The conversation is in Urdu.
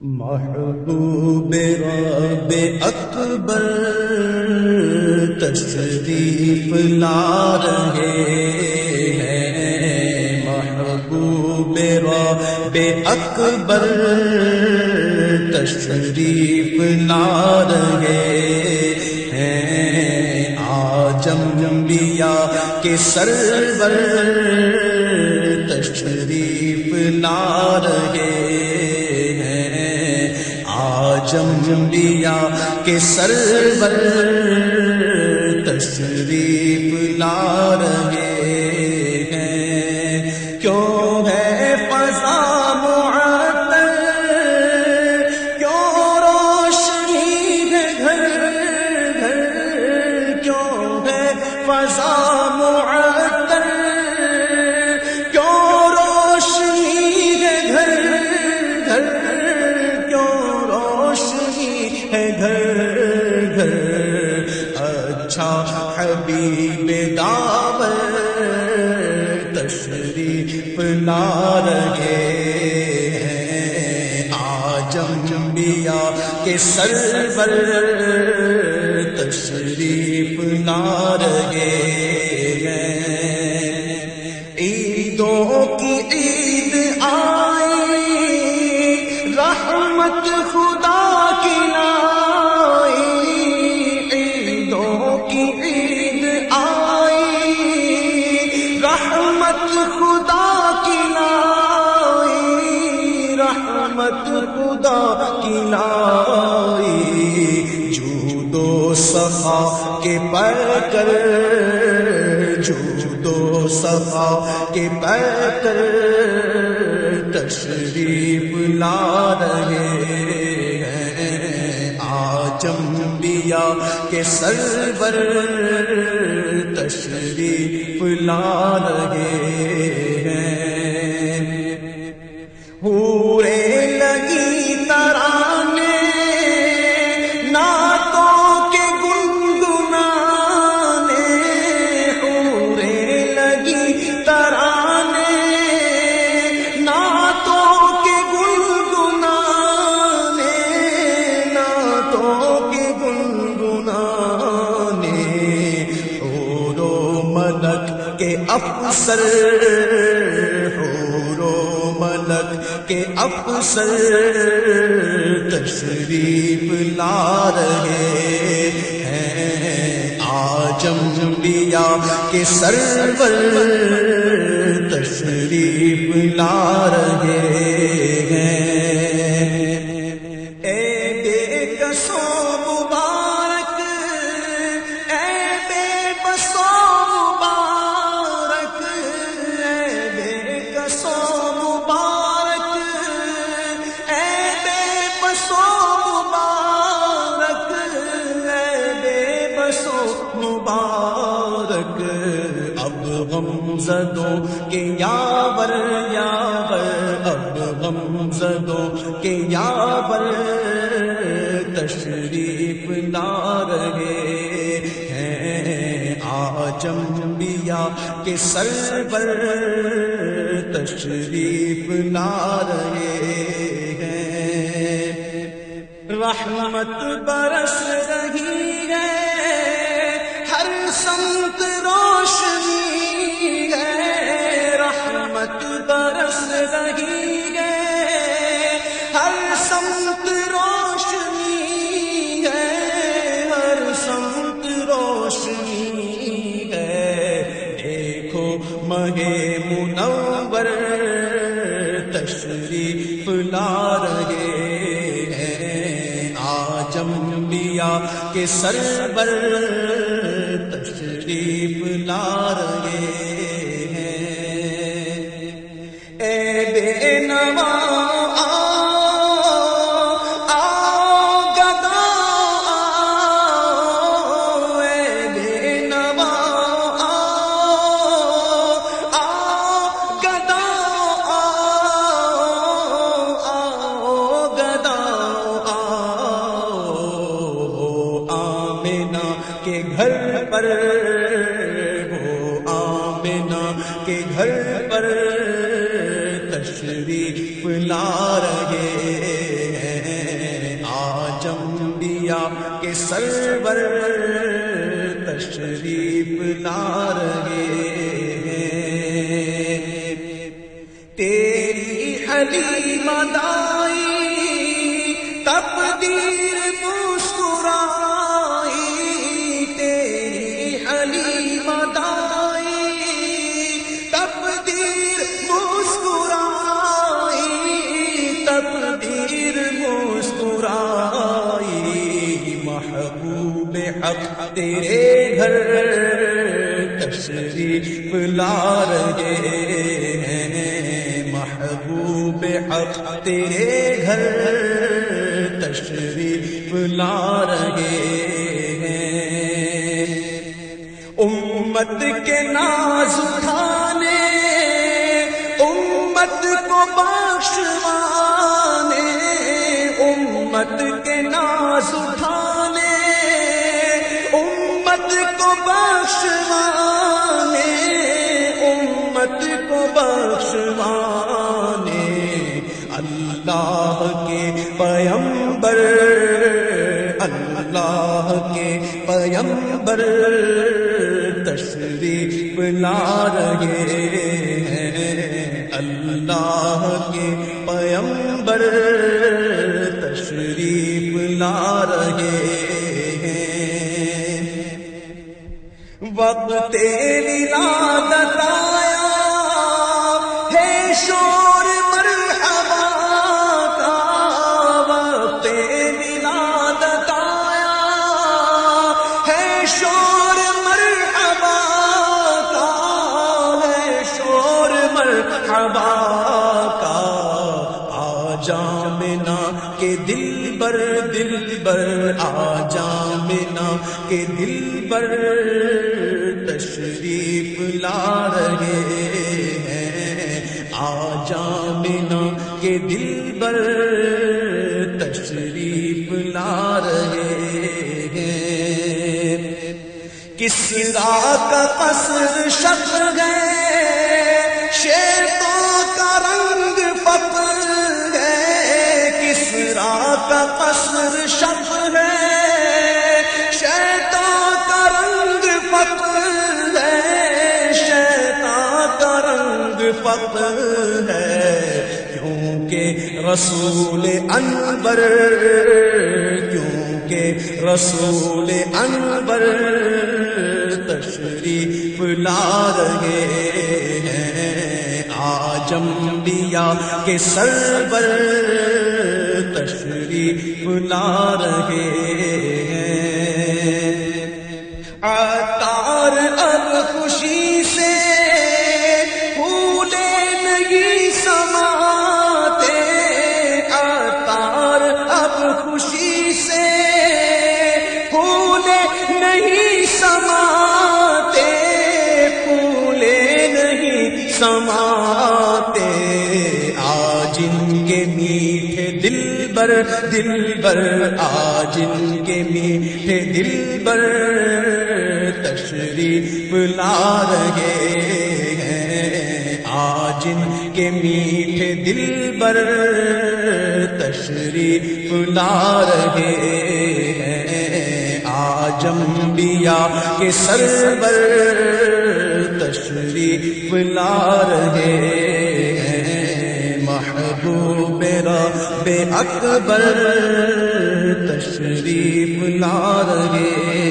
محبوب رب اکبر تشریف لا رہے ہیں، محبوب رب اکبر تشریف لا رہے ہیں، عجم انبیاء کے سرور تشریف لا رہے انبیاء کے سرور تشریف لا رہے ہیں۔ کیوں ہے فضا معطر، کیوں روشنی ہے گھر گھر، کیوں ہے فضا معطر، کیوں روشنی ہے گھر گھر، ہے گھر گھر، اچھا حبیب داور تشریف لا رہے ہیں، عجم انبیاء کے سرور تشریف لا رہے ہیں۔ عیدوں کی عید آئی، رحمت خدا کی لائی، عیدوں کی عید آئی، رحمت خدا کی لائی، رحمت خدا کی لائی، جود و صفا کے پیکر، جود و صفا کے پیکر تشریف لا رہے ہیں، عجم انبیاء کے سرور تشریف لا رہے ہیں۔ حوریں لگی ترانے نعتوں کے گنگنانے، حوریں لگی ترانے کے افسر، حور و ملک کے افسر تشریف لا رہے ہیں، عجم انبیاء کے سرور تشریف لا رہے ہیں۔ اے بے کسوں مبارک، اے بے بسوں مبارک، اب غم زدوں کے یاور یاور، اب غم زدوں کے یاور تشریف لا رہے ہیں، عجم انبیاء کے سرور تشریف لا رہے ہیں۔ رحمت برس رہی ہے، ہر سمت روشنی ہے، رحمت برس رہی ہے، ہر سمت روشنی ہے، ہر سمت روشنی ہے، دیکھو ماہ منور تشریف لا رہے ہیں، عجم انبیاء کے سرور تشریف لا رہے ہیں۔ اے بے نوا کے گھر پر، وہ آمنہ کے گھر پر تشریف لا رہے ہیں، انبیاء کے سرور تشریف لا رہے ہیں، تیری حلیم ادائی تقدیر مسکرائی، تیری حلیم ادائی تقدیر مسکرائی، تقدیر مسکرائی، محبوب حق تیرے گھر تشریف لا رہے ہیں، محبوب حق تیرے گھر تشریف لا رہے ہیں، امت کے ناز اٹھانے، امت کو بخشوانے، امت کے ناز اٹھانے، امت کو بخشوانے، امت کو بخشوانے، اللہ کے پیغمبر، اللہ کے پیغمبر تشریف لا رہے ہیں، اللہ کے پیغمبر تشریف لا رہے ہیں، وقت ولادت آیا ہے شور مرحبا کا، وقت ولادت آیا ہے شور مرحبا کا، ہے شور مرحبا کا، آجا منا کے دل بر آجا منا کے دل بر تشریف لا رہے ہیں، آجا منا کے دل بر تشریف لا رہے ہیں، کسریٰ کا قصر شق ہے، شیطوں کا رنگ فقر ہے، کسریٰ کا قصر شق ہے، شیطان کا رنگ فقر ہے، شیطان کا رنگ فقر ہے، کیونکہ رسول انور، کیونکہ رسول انور تشریف لا رہے ہیں، آج انبیاء کے سرور تشریف لا رہے ہیں، عطار اب خوشی سے پھولے نہیں سماتے، عطار اب خوشی سے پھولے نہیں سماتے، پھولے نہیں سماتے، آج ان کے میٹھے دل بر آج ان کے میٹھے دل بر تشریف لا رہے ہیں، آج ان کے میٹھے دل بر تشریف لا رہے ہیں، آج انبیاء کے سرور تشریف لا رہے ہیں، محبوب رب اکبر تشریف لا رہے